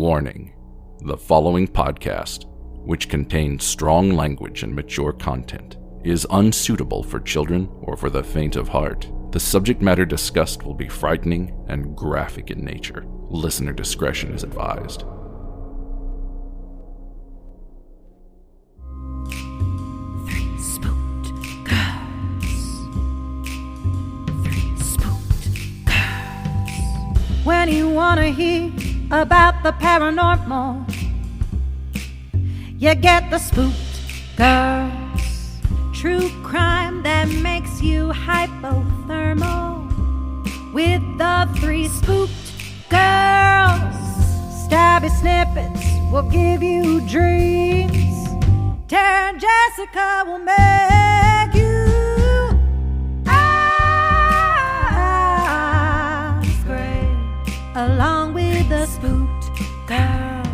Warning: the following podcast, which contains strong language and mature content, is unsuitable for children or for the faint of heart. The subject matter discussed will be frightening and graphic in nature. Listener discretion is advised. When you wanna hear about the paranormal, you get the Spooked Girls. True crime that makes you hypothermal. With the 3 Spooked Girls. Stabby snippets will give you dreams. Tara and Jessica will make you along with the Spooked Girls.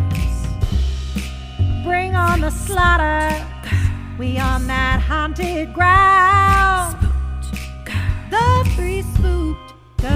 Bring on the slaughter, we on that haunted ground. Spooked Girls. The 3 Spooked Girls.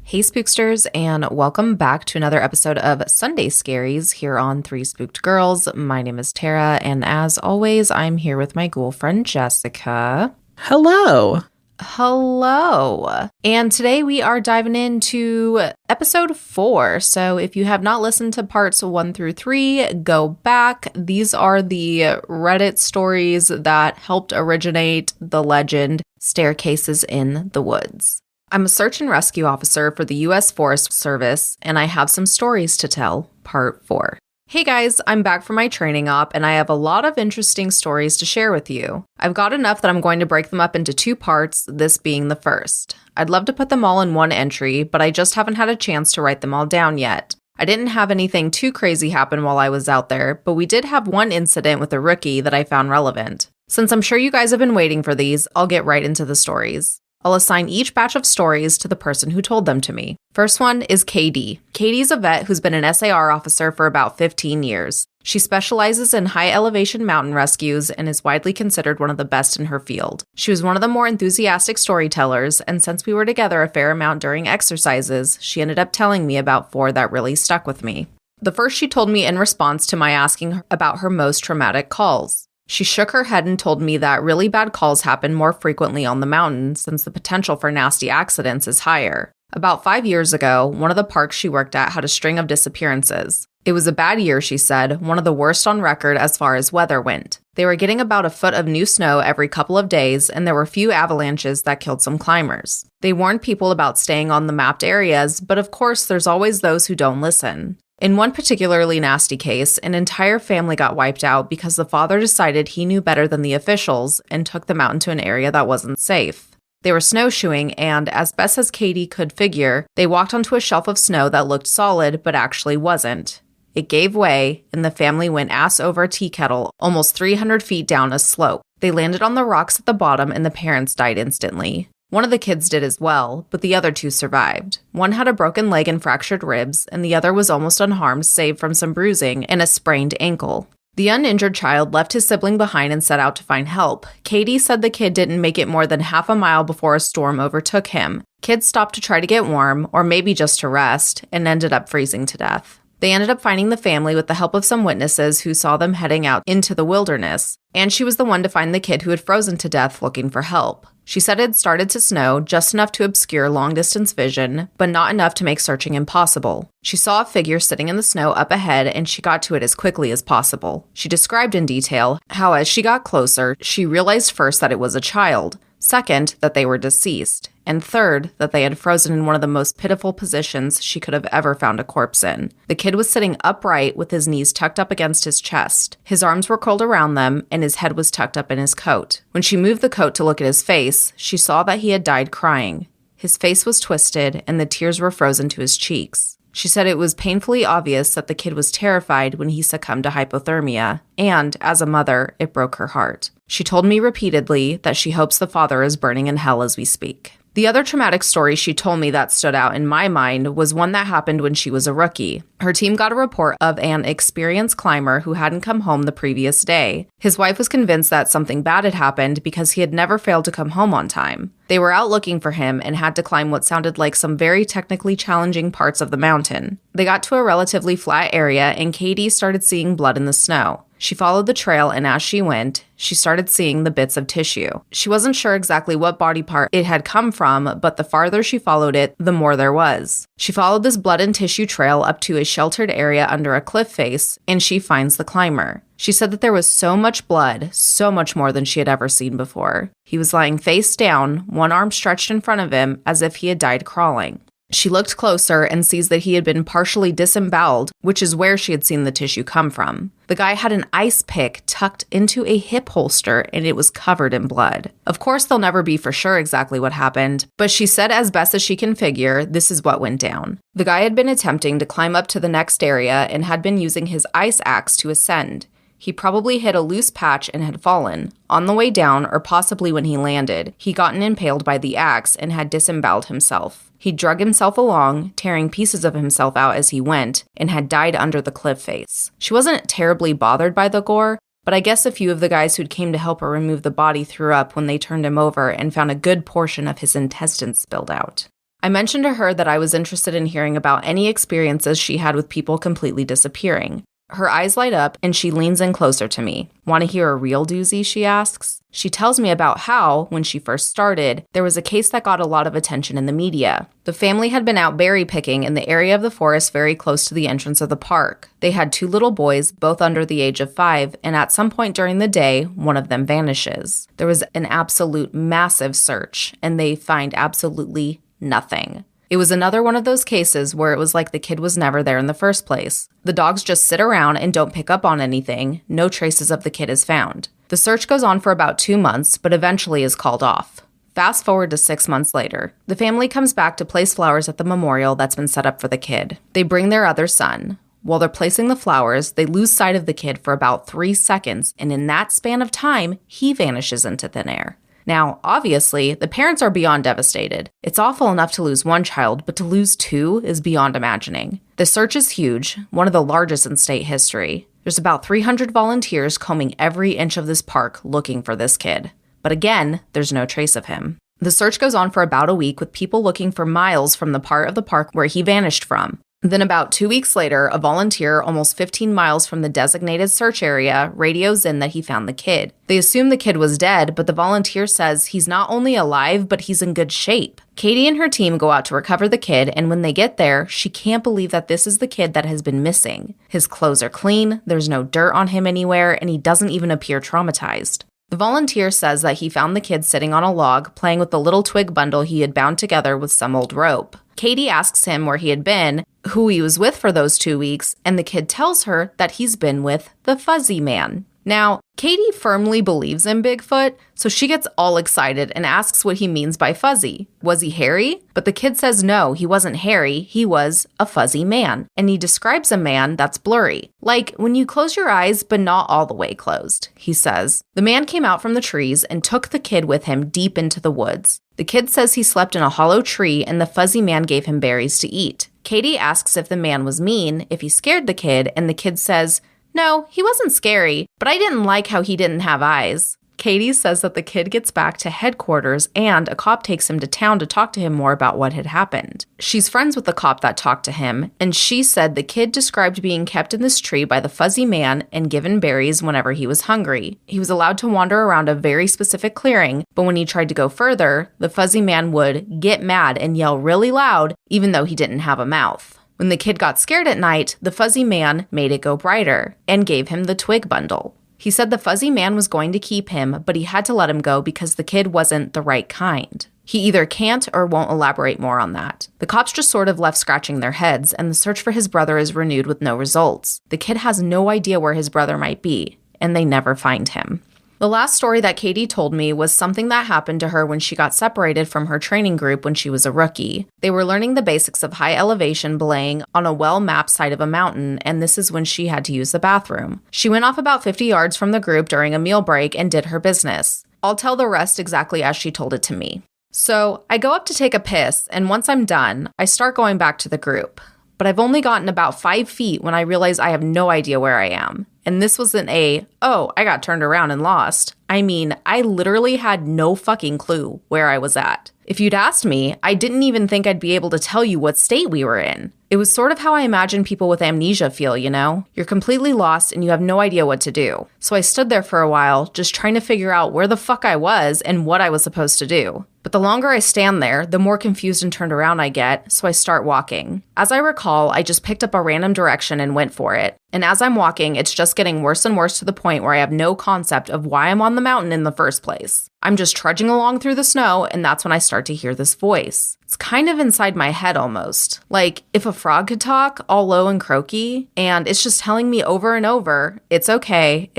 Hey Spooksters, and welcome back to another episode of Sunday Scaries here on 3 Spooked Girls. My name is Tara, and as always, I'm here with my ghoul friend Jessica. Hello. Hello. And today we are diving into episode 4. So if you have not listened to parts 1 through 3, go back. These are the Reddit stories that helped originate the legend Staircases in the Woods. I'm a search and rescue officer for the U.S. Forest Service, and I have some stories to tell, part 4. Hey guys, I'm back from my training op, and I have a lot of interesting stories to share with you. I've got enough that I'm going to break them up into 2 parts, this being the first. I'd love to put them all in one entry, but I just haven't had a chance to write them all down yet. I didn't have anything too crazy happen while I was out there, but we did have one incident with a rookie that I found relevant. Since I'm sure you guys have been waiting for these, I'll get right into the stories. I'll assign each batch of stories to the person who told them to me. First one is Katie. Katie's a vet who's been an SAR officer for about 15 years. She specializes in high-elevation mountain rescues and is widely considered one of the best in her field. She was one of the more enthusiastic storytellers, and since we were together a fair amount during exercises, she ended up telling me about 4 that really stuck with me. The first she told me in response to my asking her about her most traumatic calls. She shook her head and told me that really bad calls happen more frequently on the mountain since the potential for nasty accidents is higher. About 5 years ago, one of the parks she worked at had a string of disappearances. It was a bad year, she said, one of the worst on record as far as weather went. They were getting about a foot of new snow every couple of days, and there were few avalanches that killed some climbers. They warned people about staying on the mapped areas, but of course there's always those who don't listen. In one particularly nasty case, an entire family got wiped out because the father decided he knew better than the officials and took them out into an area that wasn't safe. They were snowshoeing and, as best as Katie could figure, they walked onto a shelf of snow that looked solid but actually wasn't. It gave way, and the family went ass over tea kettle almost 300 feet down a slope. They landed on the rocks at the bottom and the parents died instantly. One of the kids did as well, but the other 2 survived. One had a broken leg and fractured ribs, and the other was almost unharmed save from some bruising and a sprained ankle. The uninjured child left his sibling behind and set out to find help. Katie said the kid didn't make it more than half a mile before a storm overtook him. Kids stopped to try to get warm, or maybe just to rest, and ended up freezing to death. They ended up finding the family with the help of some witnesses who saw them heading out into the wilderness, and she was the one to find the kid who had frozen to death looking for help. She said it had started to snow, just enough to obscure long-distance vision, but not enough to make searching impossible. She saw a figure sitting in the snow up ahead, and she got to it as quickly as possible. She described in detail how as she got closer, she realized first that it was a child, second, that they were deceased, and third, that they had frozen in one of the most pitiful positions she could have ever found a corpse in. The kid was sitting upright with his knees tucked up against his chest. His arms were curled around them, and his head was tucked up in his coat. When she moved the coat to look at his face, she saw that he had died crying. His face was twisted, and the tears were frozen to his cheeks. She said it was painfully obvious that the kid was terrified when he succumbed to hypothermia, and, as a mother, it broke her heart. She told me repeatedly that she hopes the father is burning in hell as we speak. The other traumatic story she told me that stood out in my mind was one that happened when she was a rookie. Her team got a report of an experienced climber who hadn't come home the previous day. His wife was convinced that something bad had happened because he had never failed to come home on time. They were out looking for him and had to climb what sounded like some very technically challenging parts of the mountain. They got to a relatively flat area and Katie started seeing blood in the snow. She followed the trail, and as she went, she started seeing the bits of tissue. She wasn't sure exactly what body part it had come from, but the farther she followed it, the more there was. She followed this blood and tissue trail up to a sheltered area under a cliff face, and she finds the climber. She said that there was so much blood, so much more than she had ever seen before. He was lying face down, one arm stretched in front of him as if he had died crawling. She looked closer and sees that he had been partially disemboweled, which is where she had seen the tissue come from. The guy had an ice pick tucked into a hip holster and it was covered in blood. Of course, they'll never be for sure exactly what happened, but she said as best as she can figure, this is what went down. The guy had been attempting to climb up to the next area and had been using his ice axe to ascend. He probably hit a loose patch and had fallen. On the way down, or possibly when he landed, he gotten impaled by the axe and had disemboweled himself. He drug himself along, tearing pieces of himself out as he went, and had died under the cliff face. She wasn't terribly bothered by the gore, but I guess a few of the guys who'd came to help her remove the body threw up when they turned him over and found a good portion of his intestines spilled out. I mentioned to her that I was interested in hearing about any experiences she had with people completely disappearing. Her eyes light up and she leans in closer to me. Want to hear a real doozy, she asks. She tells me about how, when she first started, there was a case that got a lot of attention in the media. The family had been out berry picking in the area of the forest very close to the entrance of the park. They had 2 little boys, both under the age of 5, and at some point during the day, one of them vanishes. There was an absolute massive search, and they find absolutely nothing. It was another one of those cases where it was like the kid was never there in the first place. The dogs just sit around and don't pick up on anything. No traces of the kid is found. The search goes on for about 2 months, but eventually is called off. Fast forward to 6 months later. The family comes back to place flowers at the memorial that's been set up for the kid. They bring their other son. While they're placing the flowers, they lose sight of the kid for about 3 seconds, and in that span of time, he vanishes into thin air. Now, obviously, the parents are beyond devastated. It's awful enough to lose one child, but to lose 2 is beyond imagining. The search is huge, one of the largest in state history. There's about 300 volunteers combing every inch of this park looking for this kid. But again, there's no trace of him. The search goes on for about a week with people looking for miles from the part of the park where he vanished from. Then about 2 weeks later, a volunteer almost 15 miles from the designated search area radios in that he found the kid. They assume the kid was dead, but the volunteer says he's not only alive, but he's in good shape. Katie and her team go out to recover the kid, and when they get there, she can't believe that this is the kid that has been missing. His clothes are clean, there's no dirt on him anywhere, and he doesn't even appear traumatized. The volunteer says that he found the kid sitting on a log, playing with the little twig bundle he had bound together with some old rope. Katie asks him where he had been, who he was with for those 2 weeks, and the kid tells her that he's been with the Fuzzy Man. Now, Katie firmly believes in Bigfoot, so she gets all excited and asks what he means by fuzzy. Was he hairy? But the kid says no, he wasn't hairy, he was a fuzzy man. And he describes a man that's blurry. Like when you close your eyes, but not all the way closed, he says. The man came out from the trees and took the kid with him deep into the woods. The kid says he slept in a hollow tree and the fuzzy man gave him berries to eat. Katie asks if the man was mean, if he scared the kid, and the kid says, "No, he wasn't scary, but I didn't like how he didn't have eyes." Katie says that the kid gets back to headquarters and a cop takes him to town to talk to him more about what had happened. She's friends with the cop that talked to him, and she said the kid described being kept in this tree by the fuzzy man and given berries whenever he was hungry. He was allowed to wander around a very specific clearing, but when he tried to go further, the fuzzy man would get mad and yell really loud, even though he didn't have a mouth. When the kid got scared at night, the fuzzy man made it go brighter and gave him the twig bundle. He said the fuzzy man was going to keep him, but he had to let him go because the kid wasn't the right kind. He either can't or won't elaborate more on that. The cops just sort of left scratching their heads, and the search for his brother is renewed with no results. The kid has no idea where his brother might be, and they never find him. The last story that Katie told me was something that happened to her when she got separated from her training group when she was a rookie. They were learning the basics of high elevation belaying on a well-mapped side of a mountain, and this is when she had to use the bathroom. She went off about 50 yards from the group during a meal break and did her business. I'll tell the rest exactly as she told it to me. So I go up to take a piss, and once I'm done, I start going back to the group. But I've only gotten about 5 feet when I realize I have no idea where I am. And this wasn't I got turned around and lost. I mean, I literally had no fucking clue where I was at. If you'd asked me, I didn't even think I'd be able to tell you what state we were in. It was sort of how I imagine people with amnesia feel, you know? You're completely lost and you have no idea what to do. So I stood there for a while, just trying to figure out where the fuck I was and what I was supposed to do. But the longer I stand there, the more confused and turned around I get, so I start walking. As I recall, I just picked up a random direction and went for it. And as I'm walking, it's just getting worse and worse to the point where I have no concept of why I'm on the mountain in the first place. I'm just trudging along through the snow, and that's when I start to hear this voice. It's kind of inside my head almost. Like if a frog could talk, all low and croaky, and it's just telling me over and over, it's okay,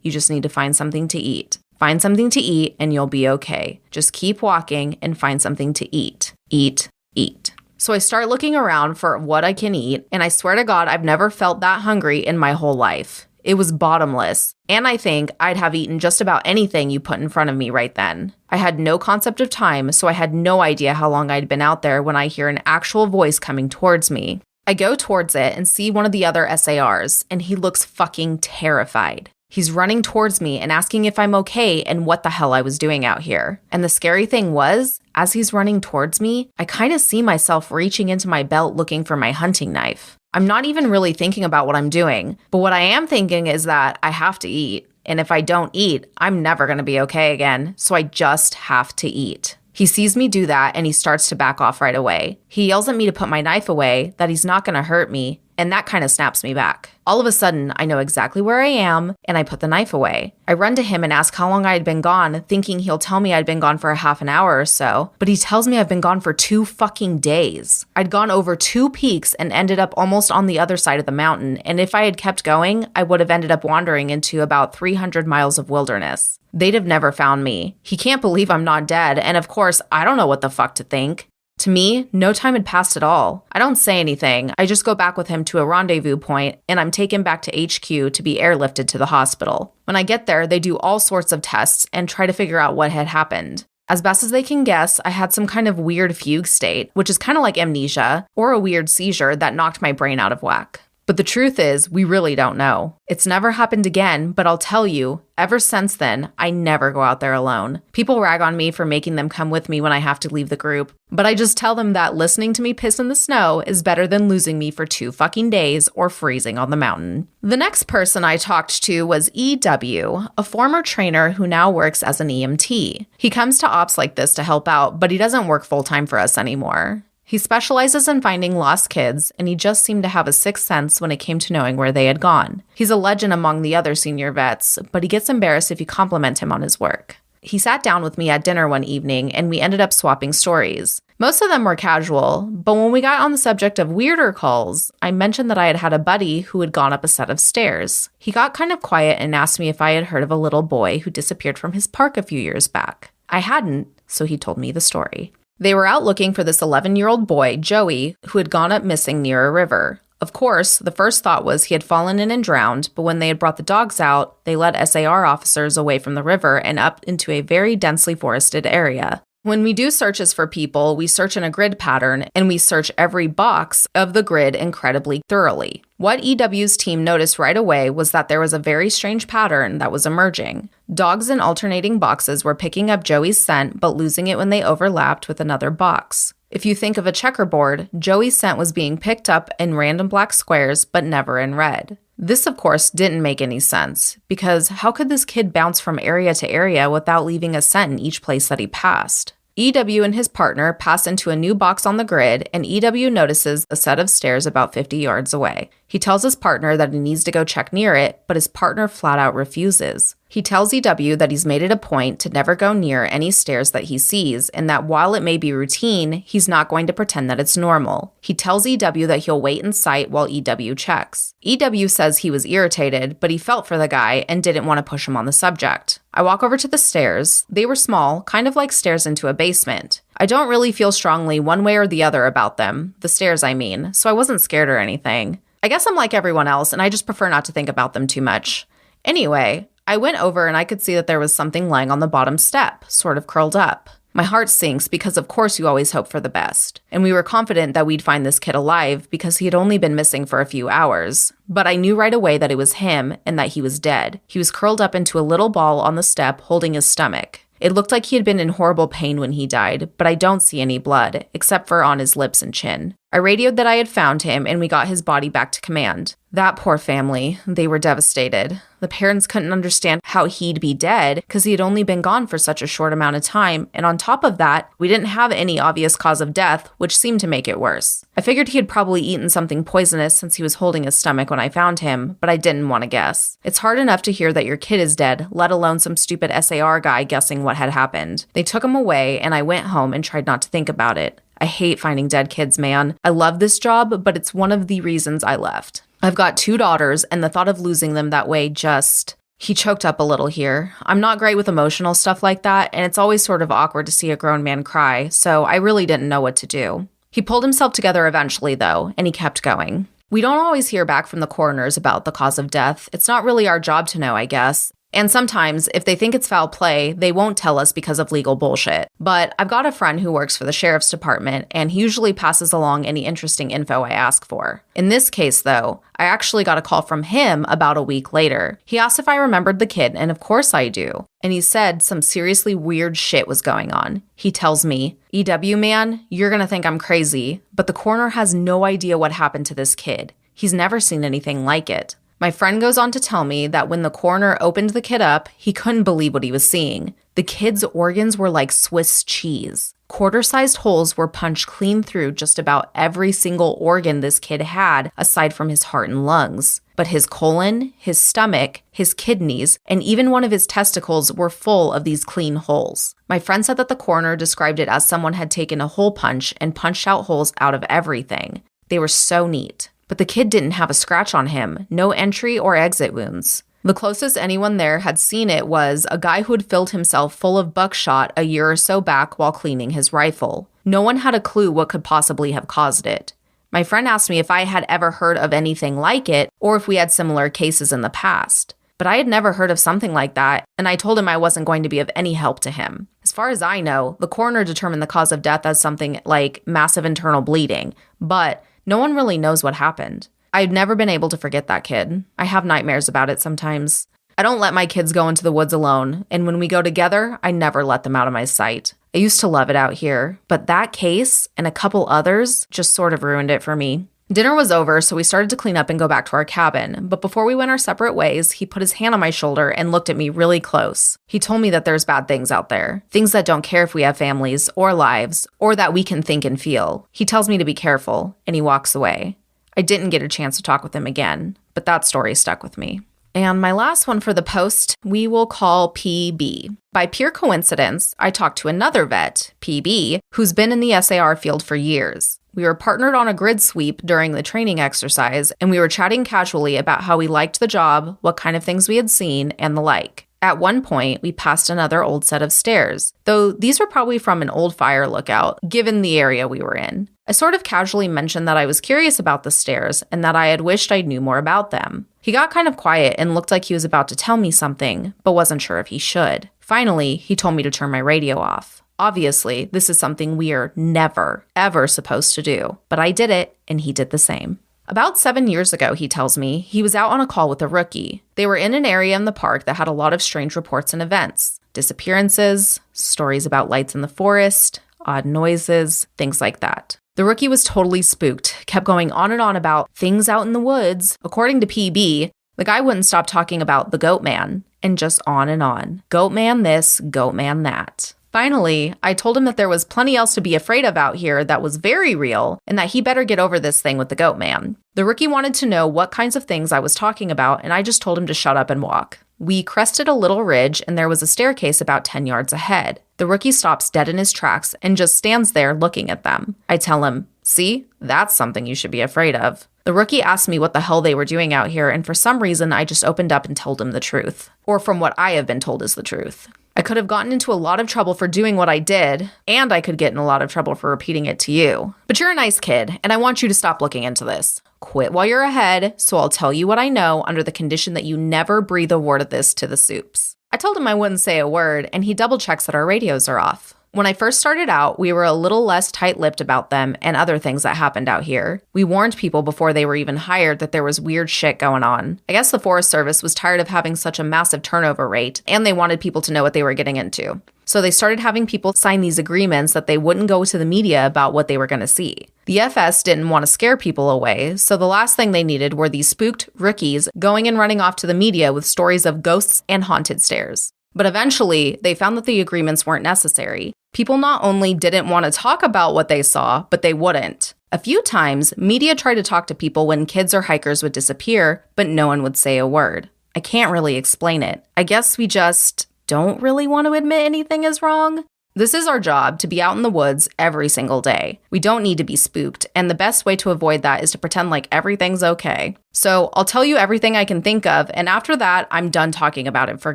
you just need to find something to eat. Find something to eat and you'll be okay. Just keep walking and find something to eat. Eat, eat. So I start looking around for what I can eat, and I swear to God, I've never felt that hungry in my whole life. It was bottomless, and I think I'd have eaten just about anything you put in front of me right then. I had no concept of time, so I had no idea how long I'd been out there when I hear an actual voice coming towards me. I go towards it and see one of the other SARs, and he looks fucking terrified. He's running towards me and asking if I'm okay and what the hell I was doing out here. And the scary thing was, as he's running towards me, I kind of see myself reaching into my belt looking for my hunting knife. I'm not even really thinking about what I'm doing, but what I am thinking is that I have to eat. And if I don't eat, I'm never going to be okay again. So I just have to eat. He sees me do that and he starts to back off right away. He yells at me to put my knife away, that he's not going to hurt me, and that kind of snaps me back. All of a sudden, I know exactly where I am, and I put the knife away. I run to him and ask how long I had been gone, thinking he'll tell me I'd been gone for a half an hour or so, but he tells me I've been gone for 2 fucking days. I'd gone over 2 peaks and ended up almost on the other side of the mountain, and if I had kept going, I would have ended up wandering into about 300 miles of wilderness. They'd have never found me. He can't believe I'm not dead, and of course, I don't know what the fuck to think. To me, no time had passed at all. I don't say anything. I just go back with him to a rendezvous point, and I'm taken back to HQ to be airlifted to the hospital. When I get there, they do all sorts of tests and try to figure out what had happened. As best as they can guess, I had some kind of weird fugue state, which is kind of like amnesia, or a weird seizure that knocked my brain out of whack. But the truth is, we really don't know. It's never happened again, but I'll tell you, ever since then, I never go out there alone. People rag on me for making them come with me when I have to leave the group, but I just tell them that listening to me piss in the snow is better than losing me for 2 fucking days or freezing on the mountain. The next person I talked to was EW, a former trainer who now works as an EMT. He comes to ops like this to help out, but he doesn't work full-time for us anymore. He specializes in finding lost kids, and he just seemed to have a sixth sense when it came to knowing where they had gone. He's a legend among the other senior vets, but he gets embarrassed if you compliment him on his work. He sat down with me at dinner one evening, and we ended up swapping stories. Most of them were casual, but when we got on the subject of weirder calls, I mentioned that I had had a buddy who had gone up a set of stairs. He got kind of quiet and asked me if I had heard of a little boy who disappeared from his park a few years back. I hadn't, so he told me the story. They were out looking for this 11-year-old boy, Joey, who had gone up missing near a river. Of course, the first thought was he had fallen in and drowned, but when they had brought the dogs out, they led SAR officers away from the river and up into a very densely forested area. When we do searches for people, we search in a grid pattern, and we search every box of the grid incredibly thoroughly. What EW's team noticed right away was that there was a very strange pattern that was emerging. Dogs in alternating boxes were picking up Joey's scent, but losing it when they overlapped with another box. If you think of a checkerboard, Joey's scent was being picked up in random black squares, but never in red. This, of course, didn't make any sense, because how could this kid bounce from area to area without leaving a scent in each place that he passed? EW and his partner pass into a new box on the grid, and EW notices a set of stairs about 50 yards away. He tells his partner that he needs to go check near it, but his partner flat out refuses. He tells EW that he's made it a point to never go near any stairs that he sees, and that while it may be routine, he's not going to pretend that it's normal. He tells EW that he'll wait in sight while EW checks. EW says he was irritated, but he felt for the guy and didn't want to push him on the subject. I walk over to the stairs. They were small, kind of like stairs into a basement. I don't really feel strongly one way or the other about them, the stairs I mean, so I wasn't scared or anything. I guess I'm like everyone else, and I just prefer not to think about them too much. Anyway, I went over and I could see that there was something lying on the bottom step, sort of curled up. My heart sinks because of course you always hope for the best. And we were confident that we'd find this kid alive because he had only been missing for a few hours. But I knew right away that it was him and that he was dead. He was curled up into a little ball on the step holding his stomach. It looked like he had been in horrible pain when he died, but I don't see any blood, except for on his lips and chin. I radioed that I had found him and we got his body back to command. That poor family, they were devastated. The parents couldn't understand how he'd be dead because he had only been gone for such a short amount of time, and on top of that, we didn't have any obvious cause of death, which seemed to make it worse. I figured he had probably eaten something poisonous since he was holding his stomach when I found him, but I didn't want to guess. It's hard enough to hear that your kid is dead, let alone some stupid SAR guy guessing what had happened. They took him away, and I went home and tried not to think about it. I hate finding dead kids, man. I love this job, but it's one of the reasons I left. I've got 2 daughters, and the thought of losing them that way just... He choked up a little here. I'm not great with emotional stuff like that, and it's always sort of awkward to see a grown man cry, so I really didn't know what to do. He pulled himself together eventually, though, and he kept going. We don't always hear back from the coroners about the cause of death. It's not really our job to know, I guess. And sometimes, if they think it's foul play, they won't tell us because of legal bullshit. But I've got a friend who works for the sheriff's department, and he usually passes along any interesting info I ask for. In this case, though, I actually got a call from him about a week later. He asked if I remembered the kid, and of course I do. And he said some seriously weird shit was going on. He tells me, "EW man, you're gonna think I'm crazy, but the coroner has no idea what happened to this kid. He's never seen anything like it." My friend goes on to tell me that when the coroner opened the kid up, he couldn't believe what he was seeing. The kid's organs were like Swiss cheese. Quarter-sized holes were punched clean through just about every single organ this kid had, aside from his heart and lungs. But his colon, his stomach, his kidneys, and even one of his testicles were full of these clean holes. My friend said that the coroner described it as someone had taken a hole punch and punched out holes out of everything. They were so neat. But the kid didn't have a scratch on him, no entry or exit wounds. The closest anyone there had seen it was a guy who had filled himself full of buckshot a year or so back while cleaning his rifle. No one had a clue what could possibly have caused it. My friend asked me if I had ever heard of anything like it or if we had similar cases in the past. But I had never heard of something like that, and I told him I wasn't going to be of any help to him. As far as I know, the coroner determined the cause of death as something like massive internal bleeding, but no one really knows what happened. I've never been able to forget that kid. I have nightmares about it sometimes. I don't let my kids go into the woods alone, and when we go together, I never let them out of my sight. I used to love it out here, but that case and a couple others just sort of ruined it for me. Dinner was over, so we started to clean up and go back to our cabin, but before we went our separate ways, he put his hand on my shoulder and looked at me really close. He told me that there's bad things out there, things that don't care if we have families or lives, or that we can think and feel. He tells me to be careful, and he walks away. I didn't get a chance to talk with him again, but that story stuck with me. And my last one for the post, we will call PB. By pure coincidence, I talked to another vet, PB, who's been in the SAR field for years. We were partnered on a grid sweep during the training exercise, and we were chatting casually about how we liked the job, what kind of things we had seen, and the like. At one point, we passed another old set of stairs, though these were probably from an old fire lookout, given the area we were in. I sort of casually mentioned that I was curious about the stairs and that I had wished I knew more about them. He got kind of quiet and looked like he was about to tell me something, but wasn't sure if he should. Finally, he told me to turn my radio off. Obviously, this is something we are never, ever supposed to do, but I did it, and he did the same. About 7 years ago, he tells me, he was out on a call with a rookie. They were in an area in the park that had a lot of strange reports and events. Disappearances, stories about lights in the forest, odd noises, things like that. The rookie was totally spooked, kept going on and on about things out in the woods. According to PB, the guy wouldn't stop talking about the goat man, and just on and on. Goat man this, goat man that. Finally, I told him that there was plenty else to be afraid of out here that was very real, and that he better get over this thing with the goat man. The rookie wanted to know what kinds of things I was talking about, and I just told him to shut up and walk. We crested a little ridge, and there was a staircase about 10 yards ahead. The rookie stops dead in his tracks and just stands there looking at them. I tell him, "See, that's something you should be afraid of." The rookie asked me what the hell they were doing out here, and for some reason, I just opened up and told him the truth. Or from what I have been told is the truth. I could have gotten into a lot of trouble for doing what I did, and I could get in a lot of trouble for repeating it to you. But you're a nice kid, and I want you to stop looking into this. Quit while you're ahead, so I'll tell you what I know under the condition that you never breathe a word of this to the soups. I told him I wouldn't say a word, and he double checks that our radios are off. When I first started out, we were a little less tight-lipped about them and other things that happened out here. We warned people before they were even hired that there was weird shit going on. I guess the Forest Service was tired of having such a massive turnover rate, and they wanted people to know what they were getting into. So they started having people sign these agreements that they wouldn't go to the media about what they were going to see. The FS didn't want to scare people away, so the last thing they needed were these spooked rookies going and running off to the media with stories of ghosts and haunted stairs. But eventually, they found that the agreements weren't necessary. People not only didn't want to talk about what they saw, but they wouldn't. A few times, media tried to talk to people when kids or hikers would disappear, but no one would say a word. I can't really explain it. I guess we just don't really want to admit anything is wrong. This is our job, to be out in the woods every single day. We don't need to be spooked, and the best way to avoid that is to pretend like everything's okay. So I'll tell you everything I can think of, and after that, I'm done talking about it for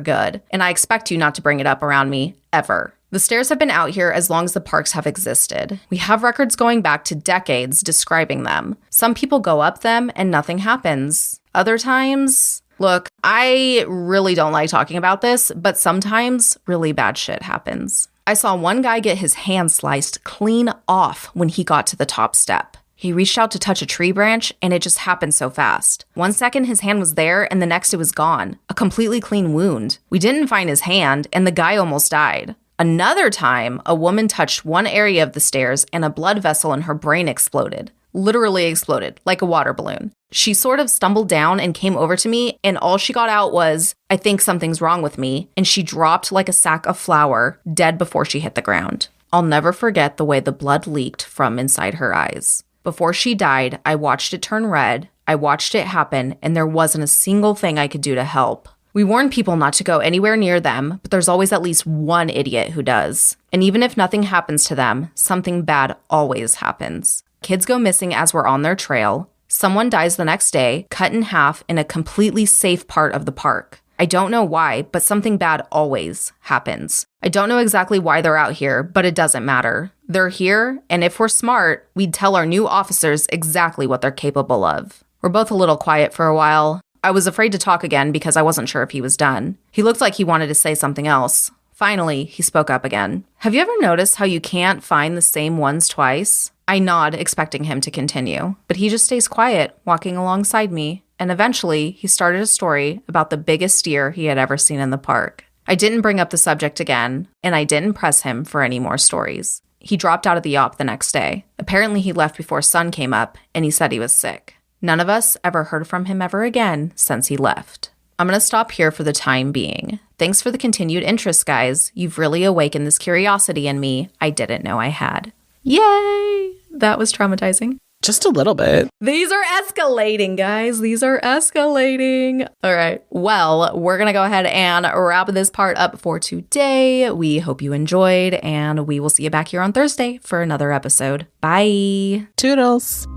good. And I expect you not to bring it up around me, ever. The stairs have been out here as long as the parks have existed. We have records going back to decades describing them. Some people go up them and nothing happens. Other times, look, I really don't like talking about this, but sometimes really bad shit happens. I saw one guy get his hand sliced clean off when he got to the top step. He reached out to touch a tree branch, and it just happened so fast. 1 second, his hand was there, and the next, it was gone. A completely clean wound. We didn't find his hand, and the guy almost died. Another time, a woman touched one area of the stairs, and a blood vessel in her brain exploded. Literally exploded, like a water balloon. She sort of stumbled down and came over to me, and all she got out was, "I think something's wrong with me," and she dropped like a sack of flour, dead before she hit the ground. I'll never forget the way the blood leaked from inside her eyes. Before she died, I watched it turn red, I watched it happen, and there wasn't a single thing I could do to help. We warn people not to go anywhere near them, but there's always at least one idiot who does. And even if nothing happens to them, something bad always happens. Kids go missing as we're on their trail. Someone dies the next day, cut in half in a completely safe part of the park. I don't know why, but something bad always happens. I don't know exactly why they're out here, but it doesn't matter. They're here, and if we're smart, we'd tell our new officers exactly what they're capable of. We're both a little quiet for a while. I was afraid to talk again because I wasn't sure if he was done. He looked like he wanted to say something else. Finally, he spoke up again. Have you ever noticed how you can't find the same ones twice? I nod, expecting him to continue, but he just stays quiet, walking alongside me, and eventually he started a story about the biggest deer he had ever seen in the park. I didn't bring up the subject again, and I didn't press him for any more stories. He dropped out of the op the next day. Apparently he left before sun came up, and he said he was sick. None of us ever heard from him ever again since he left. I'm going to stop here for the time being. Thanks for the continued interest, guys. You've really awakened this curiosity in me I didn't know I had. Yay! That was traumatizing. Just a little bit. These are escalating, guys. These are escalating. All right. Well, we're going to go ahead and wrap this part up for today. We hope you enjoyed, and we will see you back here on Thursday for another episode. Bye. Toodles.